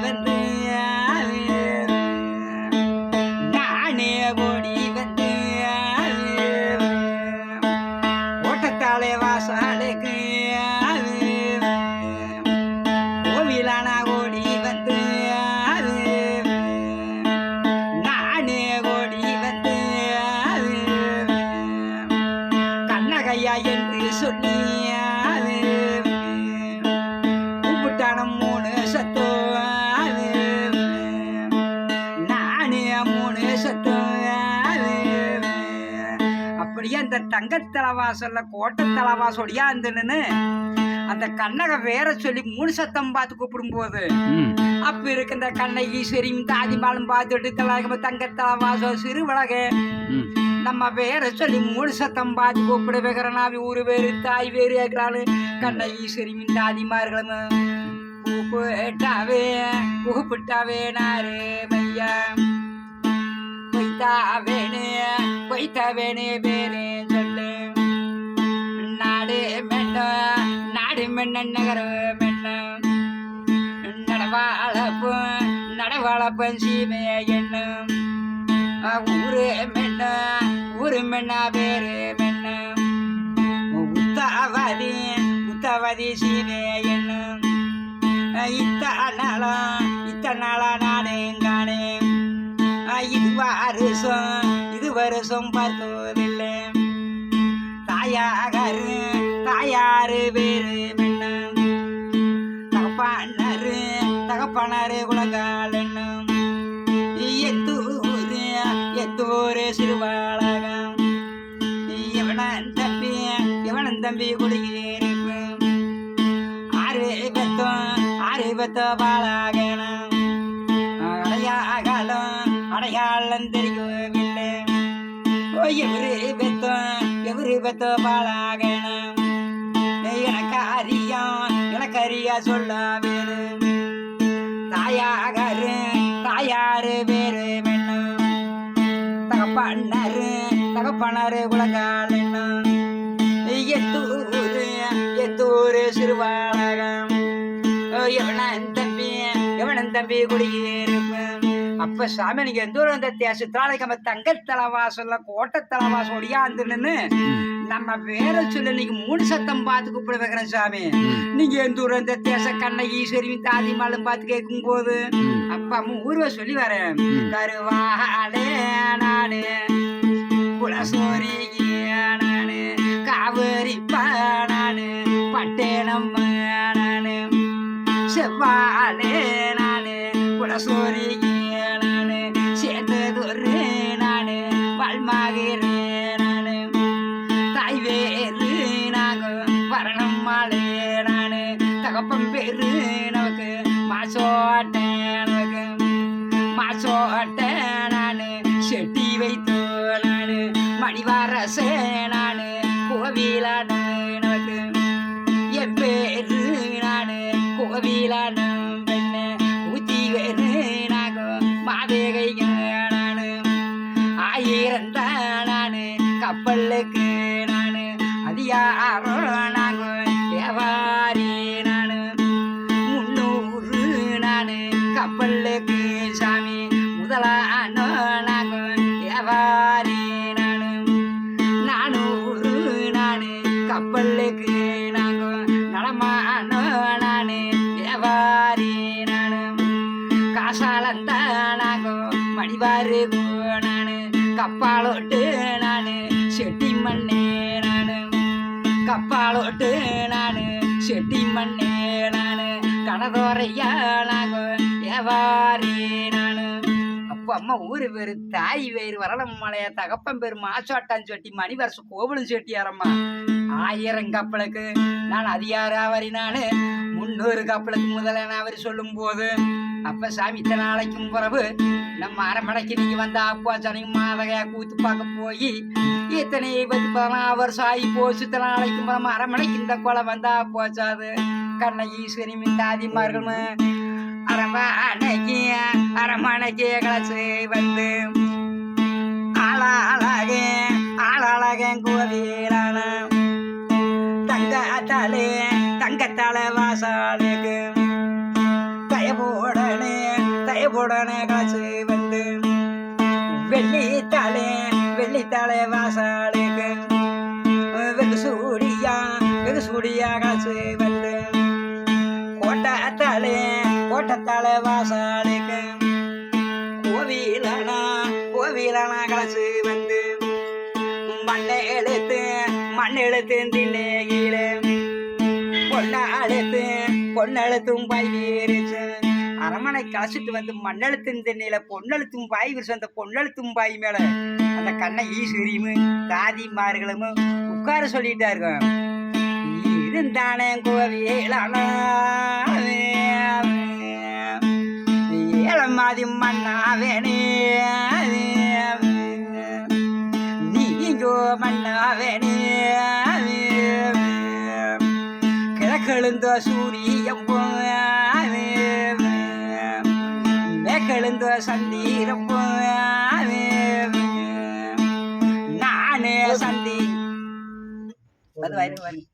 வந்து நானே ஓடி வந்து ஓட்டத்தாலே வாசாலுக்கு கோவிலான ஓடி வந்து நானே ஓடி வந்து கண்ணகையா என்று சொல்லி கூப்பிட்டான 3 சத்தம் நானே 3 சத்தம் அப்படியே அந்த தங்கத்தலவாசல்ல கோட்டத்தலவாசோடியா இருந்துன்னு அந்த கண்ணகை வேற சொல்லி 3 சத்தம் பார்த்து கூப்பிடும் போது அப்ப இருக்கு இந்த கண்ணகி சரி தாதிமாலும் பார்த்துட்டு தங்கத்தலவாசம் சிறுவழக நம்ம வேற சொல்லி 3 சத்தம் பார்த்து கூப்பிட வைக்கிறனாவி ஊரு வேறு தாய் வேறு ஏற்கிறாள் கண்ணகி சரி தாதிமார்களும் கூப்பிட்டாவே நாரு மையா பொய்த்தாவேனே பேரே சொல்லு நாடு மென்ன நகர மென்ன நடவாளப்பன் சீமே என்ன ஊரு மென்ன பேரு மென்ன உத்தவதி சீமே என்ன இத்தனாளா நானே காணே இது வருஷம் பார்த்ததில்லை தாயாரு பேரு மென்ன தகப்பனாரு குலங்கால் என்ன எத்தூரு சிறுவாளகம் எவனன் தம்பி குடியிருப்பு ஆறு பெத்த பாலாகணும் அடையாளம் தெரியவில்லை எவரு பெத்த பாலாகணும் எனக்கு அறியா சொல்ல வேறு தாயாரு வேறு மென்னும் தகப்பனாரு குலங்கால் என்னும் எத்தூரு சிறுவாளகம் எவனன் தம்பி குடியிருப்பு அப்ப சாமி நீங்க எந்த ஊர் வந்த தேசத்தாளைக்கு நம்ம தங்கத்தலவாசல்ல கோட்டத்தலவாசம் ஒடியாந்துன்னு நம்ம வேற சொல்ல நீங்க 3 சத்தம் பார்த்து கூப்பிட வைக்கிறேன் சாமி நீங்க எந்த ஊர் வந்த தேச கண்ணகி ஈஸ்வரி தாதிமாலும் பார்த்து கேட்கும் போது அப்பா ஊர்வ சொல்லி வரேன் கருவாடே நானு குலசோரி நானு காவேரி நானு பட்டேனம் நானு செவ்வாழே நானு குலசோரி நானு சேத்ததொரு நானு வல்மாகிறே நானு தாய்வேறு நாங்க வரணம் மாலே நானு தகப்பம் பேரு நமக்கு மாசோட்ட நமக்கு மாசோட்ட நானு செட்டி வைத்து நானு மணிவாரசே நானு கோவிலான நமக்கு என் பேரு நானு கோவிலான பெண்ணு ஊத்தி வேறு நாக மாதேகை நானு 1000 நானு கப்பலுக்கு நானு அது யாரோ நாங்க வியாபாரி நானு 300 நானு கப்பலுக்கு சாமி முதலானோ நாங்க வியாபாரி நானு 400 நானு கப்பலுக்கு நாங்க நடமானோ நானு வியாபாரி நானு காசாலந்தா நாங்க மணிவாரு நானு கப்பாலோட்டு நானு செட்டி மண்ணே நானு கப்பாலோட்டு நானு செட்டி மண்ணே நானு கனதோரையா நாங்க வியாபாரி நானு அப்போ அம்மா ஊரு பேரு தாய் வேறு வரலம் மலையா தகப்பன் பேரு மாசோட்டான் சொட்டி மணி வருஷம் கோவிலும் செட்டியாரம்மா 1000 கப்பலுக்கு நான் அதிகாராவரி நானு 300 கப்பலுக்கு முதல்ல அவர் சொல்லும் போது அப்ப சாமி இத்தனை நாளைக்கும் பிறகு நம்ம அரமனைக்கு நீங்க வந்தா அப்பா சனி மாதகையா கூத்து பார்க்க போய் இத்தனை 16 வருஷம் ஆகி போச்சு இத்தனை நாளைக்கும் பிறகு அரமனைக்கு இந்த கொலை வந்தா போச்சாது கண்ணகி ஈஸ்வரி தாதிமார்கள் அரமனைக்கு கலச்சு வந்து ஆளாளக கோவிலான தங்கத்தாலே வாசாலுக்கு பயபோடனே உடனே காசு வந்து வெள்ளித்தாளே வாசாளுக்கு வெகு சூடியா காசு வந்து கோட்டத்தாளே வாசாளுக்கு கோவிலானா காசு வந்து மண்ணெழுத்து திண்ணையில பொன்னெழுத்தும் பாய் வீரிச்சு அரமனை கலசிட்டு வந்து மண்ணெழுத்தும் திண்ணையில பொன்னெழுத்தும் பாய் விரிச்சு அந்த பொன்னெழுத்தும் பாய் மேல அந்த கண்ணை ஈஸ்வரியும் தாதிமார்களும் உட்கார சொல்லிட்டாருங்க இருந்தானே கோவிலானா ஏழமாதி மண்ணாவேனே நீங்கோ மண்ணாவேனே கிழக்கெழுந்த சூரியம் மேற்கெழுந்த சந்தீரம் நானே சந்தி அது வரும்